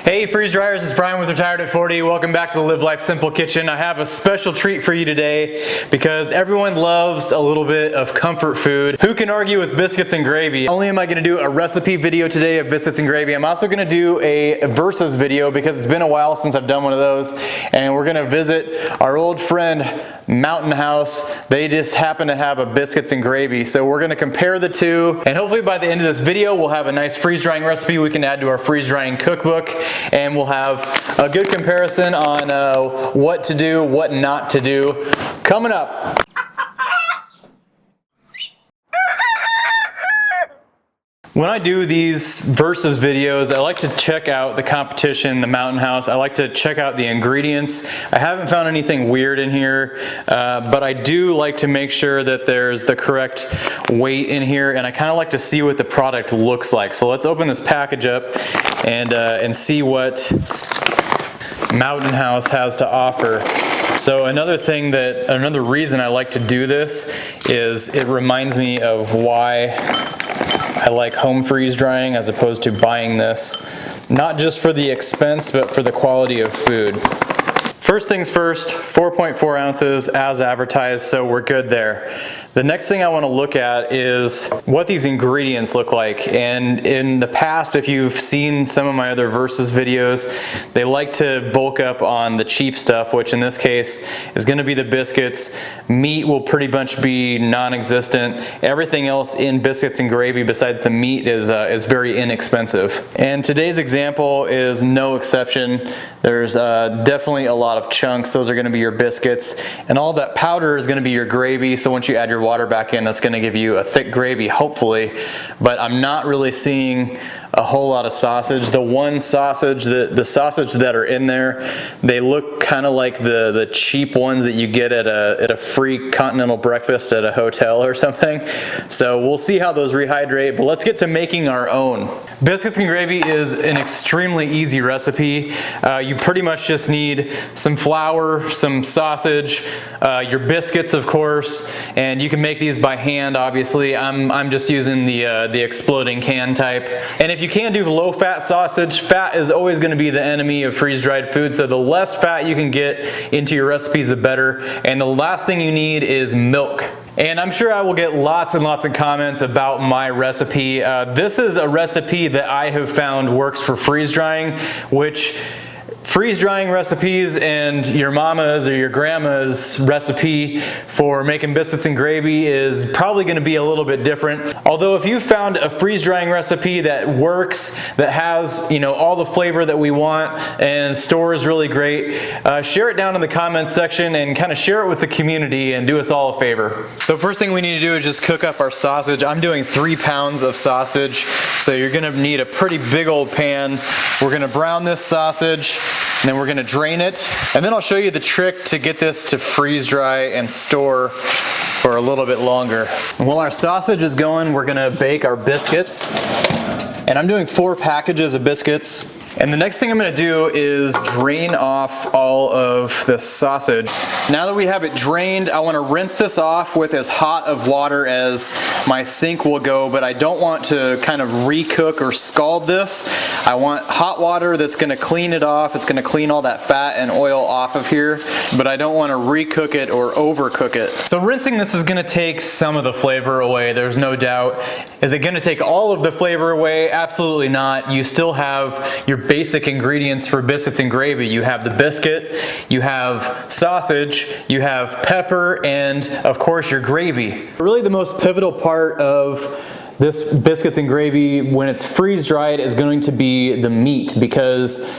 Hey Freeze Dryers, it's Brian with Retired at 40. Welcome back to the Live Life Simple Kitchen. I have a special treat for you today because everyone loves a little bit of comfort food. Who can argue with biscuits and gravy? Not only am I going to do a recipe video today of biscuits and gravy, I'm also going to do a versus video because it's been a while since I've done one of those, and we're going to visit our old friend Mountain House. They just happen to have a biscuits and gravy, so we're going to compare the two, and hopefully by the end of this video we'll have a nice freeze drying recipe we can add to our freeze drying cookbook, and we'll have a good comparison on what to do, what not to do coming up. When I do these versus videos, I like to check out the competition, the Mountain House. I like to check out the ingredients. I haven't found anything weird in here, but I do like to make sure that there's the correct weight in here, and I kind of like to see what the product looks like. So let's open this package up and see what Mountain House has to offer. So another reason I like to do this is it reminds me of why I like home freeze drying as opposed to buying this, not just for the expense, but for the quality of food. First things first, 4.4 ounces as advertised, so we're good there. The next thing I want to look at is what these ingredients look like. And in the past, if you've seen some of my other versus videos, they like to bulk up on the cheap stuff, which in this case is going to be the biscuits. Meat will pretty much be non-existent. Everything else in biscuits and gravy besides the meat is very inexpensive. And today's example is no exception. There's definitely a lot of chunks. Those are going to be your biscuits, and all that powder is going to be your gravy. So once you add your water back in, that's going to give you a thick gravy, hopefully. But I'm not really seeing a whole lot of sausage. The one sausage, the sausage that are in there, they look kind of like the cheap ones that you get at a free continental breakfast at a hotel or something. So we'll see how those rehydrate, but let's get to making our own. Biscuits and gravy is an extremely easy recipe. You pretty much just need some flour, some sausage, your biscuits of course, and you can make these by hand obviously. I'm just using the exploding can type. And if you can do low-fat sausage, fat is always going to be the enemy of freeze-dried food, so the less fat you can get into your recipes, the better. And the last thing you need is milk. And I'm sure I will get lots and lots of comments about my recipe. This is a recipe that I have found works for freeze drying, which freeze drying recipes and your mama's or your grandma's recipe for making biscuits and gravy is probably going to be a little bit different. Although if you found a freeze drying recipe that works, that has, you know, all the flavor that we want and stores really great, share it down in the comments section and kind of share it with the community and do us all a favor. So first thing we need to do is just cook up our sausage. I'm doing 3 pounds of sausage, so you're going to need a pretty big old pan. We're going to brown this sausage, and then we're going to drain it, and then I'll show you the trick to get this to freeze dry and store for a little bit longer. While our sausage is going, we're going to bake our biscuits, and I'm doing 4 packages of biscuits. And the next thing I'm going to do is drain off all of the sausage. Now that we have it drained, I want to rinse this off with as hot of water as my sink will go, but I don't want to kind of recook or scald this. I want hot water that's going to clean it off. It's going to clean all that fat and oil off of here, but I don't want to recook it or overcook it. So rinsing this is going to take some of the flavor away, there's no doubt. Is it going to take all of the flavor away? Absolutely not. You still have your basic ingredients for biscuits and gravy. You have the biscuit, you have sausage, you have pepper, and of course your gravy. Really the most pivotal part of this biscuits and gravy when it's freeze dried is going to be the meat, because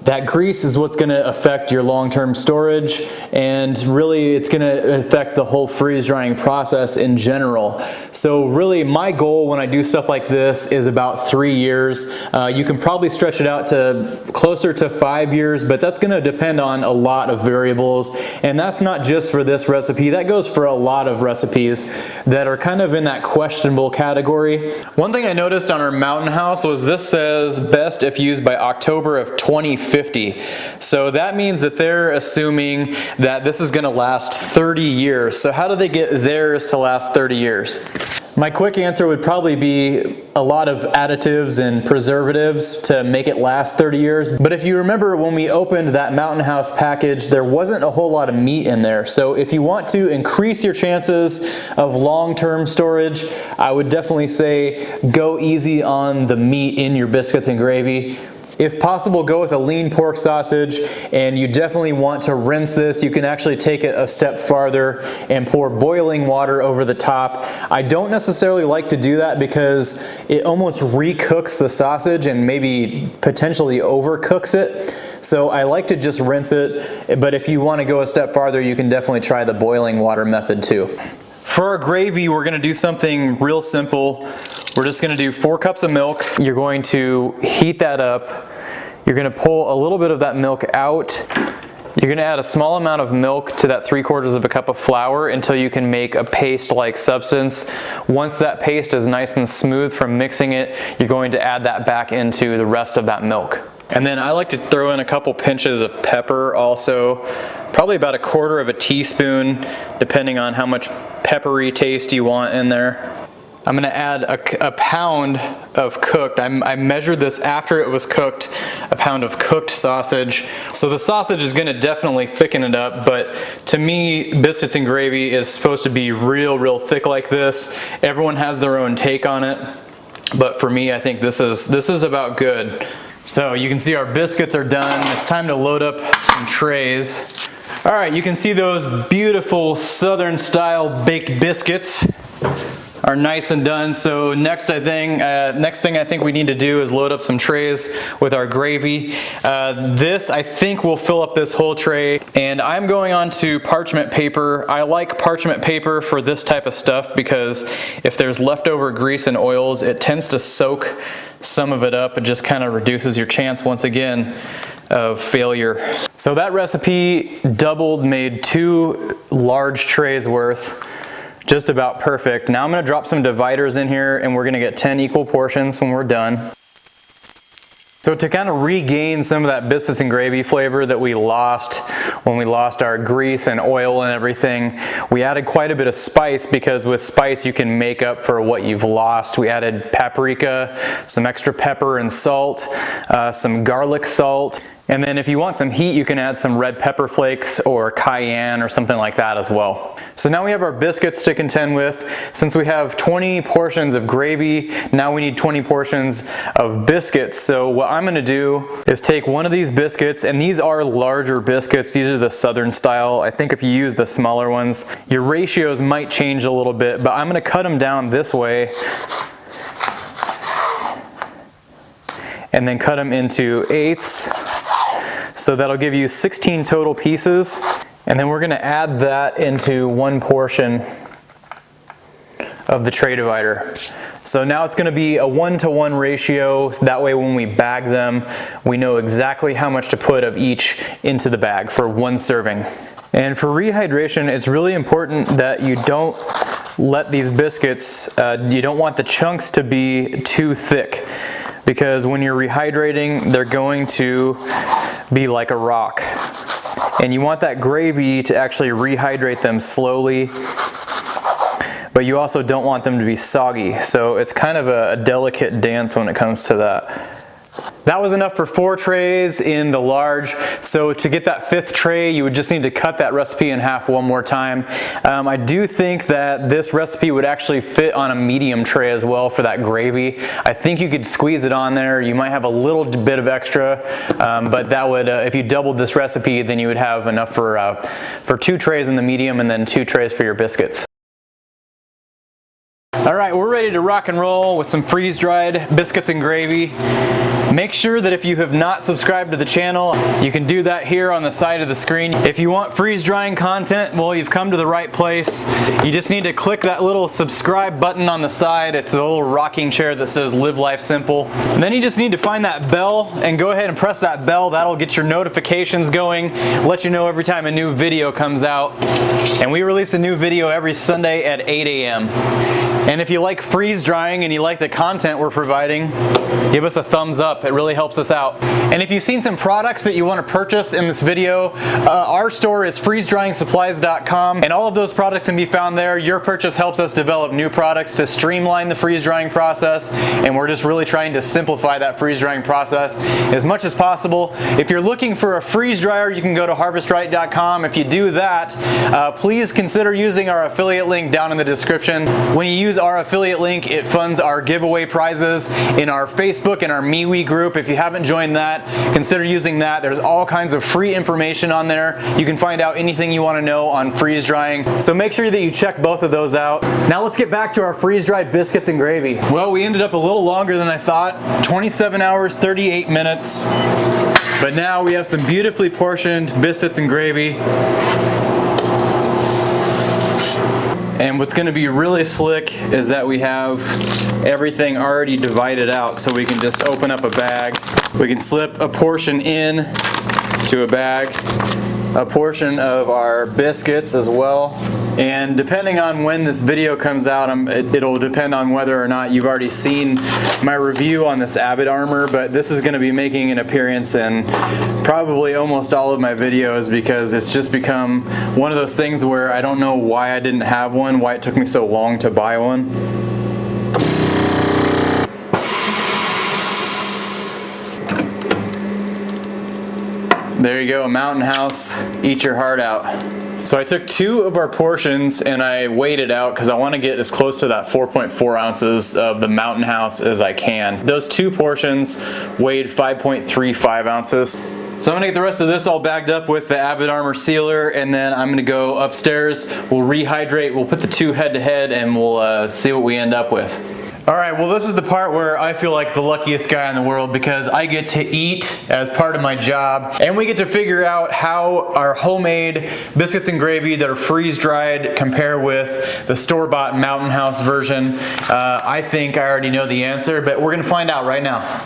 that grease is what's going to affect your long-term storage, and really it's going to affect the whole freeze drying process in general. So really my goal when I do stuff like this is about 3 years. You can probably stretch it out to closer to 5 years, but that's going to depend on a lot of variables, and that's not just for this recipe. That goes for a lot of recipes that are kind of in that questionable category. One thing I noticed on our Mountain House was this says best if used by October of 2050. So that means that they're assuming that this is going to last 30 years. So how do they get theirs to last 30 years? My quick answer would probably be a lot of additives and preservatives to make it last 30 years. But if you remember when we opened that Mountain House package, there wasn't a whole lot of meat in there. So if you want to increase your chances of long-term storage, I would definitely say go easy on the meat in your biscuits and gravy. If possible, go with a lean pork sausage, and you definitely want to rinse this. You can actually take it a step farther and pour boiling water over the top. I don't necessarily like to do that because it almost recooks the sausage and maybe potentially overcooks it. So I like to just rinse it, but if you want to go a step farther, you can definitely try the boiling water method too. For our gravy, we're gonna do something real simple. We're just gonna do 4 cups of milk. You're going to heat that up. You're gonna pull a little bit of that milk out. You're gonna add a small amount of milk to that 3/4 of a cup of flour until you can make a paste-like substance. Once that paste is nice and smooth from mixing it, you're going to add that back into the rest of that milk. And then I like to throw in a couple pinches of pepper also, probably about 1/4 teaspoon, depending on how much peppery taste you want in there. I'm gonna add a pound of cooked, I measured this after it was cooked, a pound of cooked sausage. So the sausage is gonna definitely thicken it up, but to me, biscuits and gravy is supposed to be real thick like this. Everyone has their own take on it, but for me, I think this is about good. So you can see our biscuits are done. It's time to load up some trays. All right, you can see those beautiful Southern style baked biscuits are nice and done. So next thing I think we need to do is load up some trays with our gravy. This I think will fill up this whole tray, and I'm going on to parchment paper. I like parchment paper for this type of stuff because if there's leftover grease and oils, it tends to soak some of it up. It just kind of reduces your chance once again of failure. So that recipe doubled, made 2 large trays worth. Just about perfect. Now I'm gonna drop some dividers in here and we're gonna get 10 equal portions when we're done. So to kind of regain some of that biscuits and gravy flavor that we lost when we lost our grease and oil and everything, we added quite a bit of spice because with spice you can make up for what you've lost. We added paprika, some extra pepper and salt, some garlic salt, and then if you want some heat, you can add some red pepper flakes or cayenne or something like that as well. So now we have our biscuits to contend with. Since we have 20 portions of gravy, now we need 20 portions of biscuits. So what I'm gonna do is take one of these biscuits, and these are larger biscuits. These are the Southern style. I think if you use the smaller ones, your ratios might change a little bit, but I'm gonna cut them down this way and then cut them into 1/8. So that'll give you 16 total pieces. And then we're gonna add that into 1 portion of the tray divider. So now it's gonna be a 1-to-1 ratio. That way when we bag them, we know exactly how much to put of each into the bag for 1 serving. And for rehydration, it's really important that you don't let these biscuits, you don't want the chunks to be too thick, because when you're rehydrating, they're going to be like a rock. And you want that gravy to actually rehydrate them slowly, but you also don't want them to be soggy. So it's kind of a delicate dance when it comes to that. That was enough for 4 trays in the large. So to get that 5th tray, you would just need to cut that recipe in half one more time. I do think that this recipe would actually fit on a medium tray as well for that gravy. I think you could squeeze it on there. You might have a little bit of extra, but that would, if you doubled this recipe, then you would have enough for 2 trays in the medium and then 2 trays for your biscuits. All right, we're ready to rock and roll with some freeze-dried biscuits and gravy. Make sure that if you have not subscribed to the channel, you can do that here on the side of the screen. If you want freeze-drying content, well, you've come to the right place. You just need to click that little subscribe button on the side. It's the little rocking chair that says Live Life Simple. And then you just need to find that bell and go ahead and press that bell. That'll get your notifications going, let you know every time a new video comes out. And we release a new video every Sunday at 8 a.m. And if you like freeze drying and you like the content we're providing, give us a thumbs up. It really helps us out. And if you've seen some products that you want to purchase in this video, our store is freezedryingsupplies.com, and all of those products can be found there. Your purchase helps us develop new products to streamline the freeze drying process, and we're just really trying to simplify that freeze drying process as much as possible. If you're looking for a freeze dryer, you can go to harvestright.com. If you do that, please consider using our affiliate link down in the description. When you use our affiliate link, it funds our giveaway prizes in our Facebook and our MeWe group. If you haven't joined that, consider using that. There's all kinds of free information on there. You can find out anything you want to know on freeze drying. So make sure that you check both of those out. Now let's get back to our freeze-dried biscuits and gravy. Well, we ended up a little longer than I thought. 27 hours, 38 minutes. But now we have some beautifully portioned biscuits and gravy. And what's going to be really slick is that we have everything already divided out, so we can just open up a bag. We can slip a portion in to a bag, a portion of our biscuits as well. And depending on when this video comes out, it'll depend on whether or not you've already seen my review on this Abbott armor, but this is going to be making an appearance in probably almost all of my videos, because it's just become one of those things where I don't know why I didn't have one, why it took me so long to buy one. There you go, Mountain House, eat your heart out. So I took 2 of our portions and I weighed it out because I want to get as close to that 4.4 ounces of the Mountain House as I can. Those 2 portions weighed 5.35 ounces. So I'm gonna get the rest of this all bagged up with the Abbott Armor Sealer, and then I'm gonna go upstairs, we'll rehydrate, we'll put the 2 head to head, and we'll see what we end up with. All right, well, this is the part where I feel like the luckiest guy in the world, because I get to eat as part of my job, and we get to figure out how our homemade biscuits and gravy that are freeze-dried compare with the store-bought Mountain House version. I think I already know the answer, but we're gonna find out right now.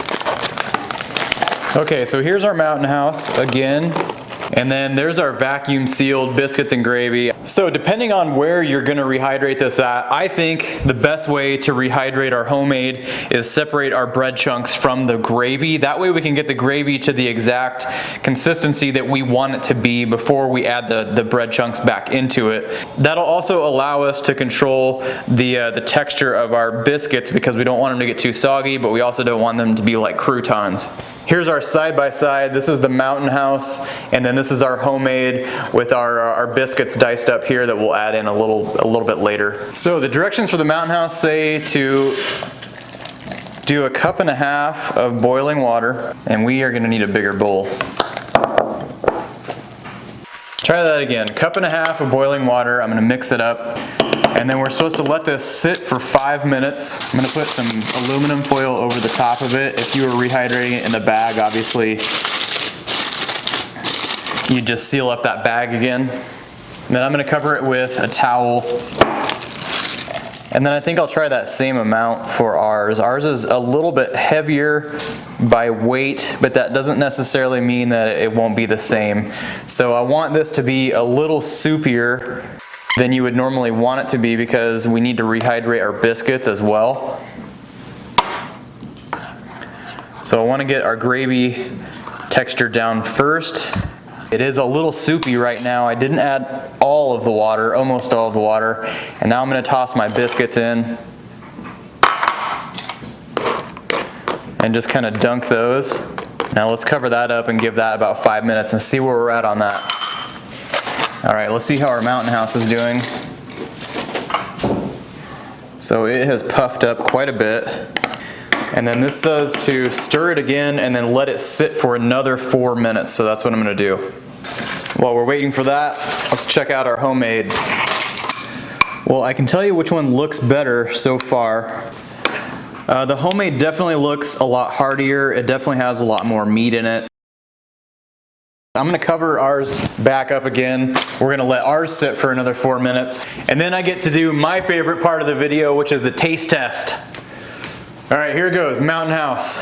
Okay, so here's our Mountain House again. And then there's our vacuum sealed biscuits and gravy. So depending on where you're gonna rehydrate this at, I think the best way to rehydrate our homemade is separate our bread chunks from the gravy. That way we can get the gravy to the exact consistency that we want it to be before we add the bread chunks back into it. That'll also allow us to control the texture of our biscuits, because we don't want them to get too soggy, but we also don't want them to be like croutons. Here's our side-by-side. This is the Mountain House, and then this is our homemade with our biscuits diced up here that we'll add in a little bit later. So the directions for the Mountain House say to do 1.5 cups of boiling water, and we are gonna need a bigger bowl. Try that again. 1.5 cups of boiling water. I'm gonna mix it up. And then we're supposed to let this sit for 5 minutes. I'm gonna put some aluminum foil over the top of it. If you were rehydrating it in the bag, obviously, you just seal up that bag again. And then I'm gonna cover it with a towel. And then I think I'll try that same amount for ours. Ours is a little bit heavier by weight, but that doesn't necessarily mean that it won't be the same. So I want this to be a little soupier than you would normally want it to be, because we need to rehydrate our biscuits as well. So I want to get our gravy texture down first. It is a little soupy right now. I didn't add all of the water, almost all of the water. And now I'm going to toss my biscuits in and just kind of dunk those. Now let's cover that up and give that about 5 minutes and see where we're at on that. All right, let's see how our Mountain House is doing. So it has puffed up quite a bit. And then this says to stir it again and then let it sit for another 4 minutes. So that's what I'm gonna do. While we're waiting for that, let's check out our homemade. Well, I can tell you which one looks better so far. The homemade definitely looks a lot heartier. It definitely has a lot more meat in it. I'm gonna cover ours back up again. We're gonna let ours sit for another 4 minutes. And then I get to do my favorite part of the video, which is the taste test. All right, here it goes, Mountain House.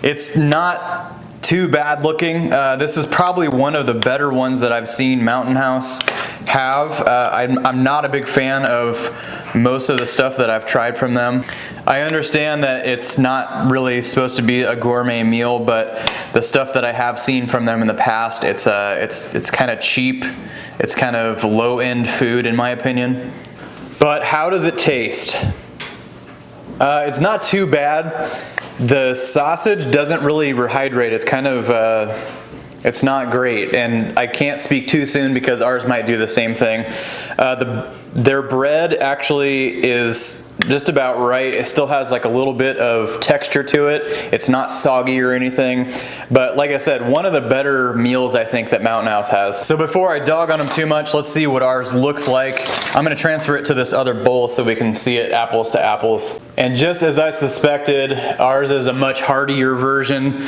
It's not too bad looking. This is probably one of the better ones that I've seen, Mountain House. have. I'm not a big fan of most of the stuff that I've tried from them. I understand that it's not really supposed to be a gourmet meal, but the stuff that I have seen from them in the past, it's kind of cheap. It's kind of low-end food in my opinion. But how does it taste? It's not too bad. The sausage doesn't really rehydrate. It's kind of it's not great, and I can't speak too soon because ours might do the same thing. Their bread actually is just about right. It still has like a little bit of texture to it. It's not soggy or anything, but like I said, one of the better meals I think that Mountain House has. So before I dog on them too much, let's see what ours looks like. I'm gonna transfer it to this other bowl so we can see it apples to apples. And just as I suspected, ours is a much heartier version.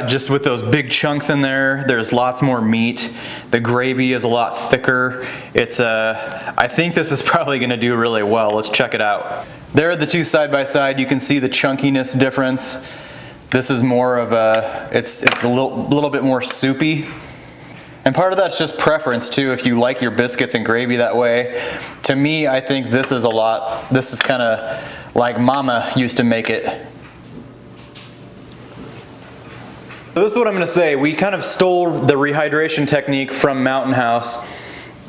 Just with those big chunks in there, there's lots more meat. The gravy is a lot thicker. I think this is probably gonna do really well. Let's check it out. There are the two side by side. You can see the chunkiness difference. This is more of it's a little bit more soupy. And part of that's just preference too, if you like your biscuits and gravy that way. To me, I think this is kind of like Mama used to make it. So this is what I'm going to say. We kind of stole the rehydration technique from Mountain House,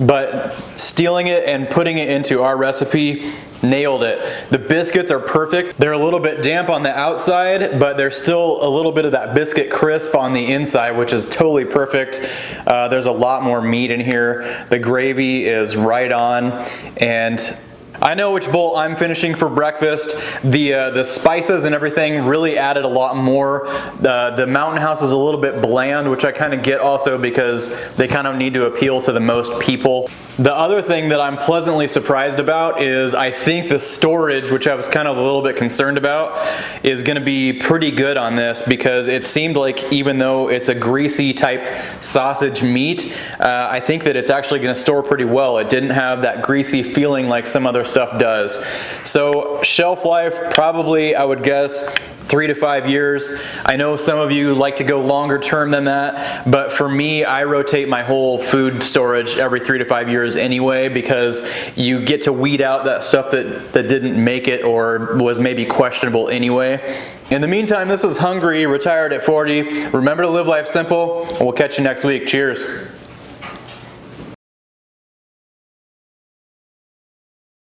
but stealing it and putting it into our recipe, nailed it. The biscuits are perfect. They're a little bit damp on the outside, but there's still a little bit of that biscuit crisp on the inside, which is totally perfect. There's a lot more meat in here. The gravy is right on, and I know which bowl I'm finishing for breakfast. The spices and everything really added a lot more. The Mountain House is a little bit bland, which I kind of get also because they kind of need to appeal to the most people. The other thing that I'm pleasantly surprised about is I think the storage, which I was kind of a little bit concerned about, is going to be pretty good on this, because it seemed like even though it's a greasy type sausage meat, I think that it's actually going to store pretty well. It didn't have that greasy feeling like some other stuff does. So shelf life, probably I would guess 3 to 5 years. I know some of you like to go longer term than that, but for me, I rotate my whole food storage every 3 to 5 years anyway, because you get to weed out that stuff that didn't make it or was maybe questionable anyway. In the meantime, this is Hungry, retired at 40. Remember to live life simple, and we'll catch you next week. Cheers.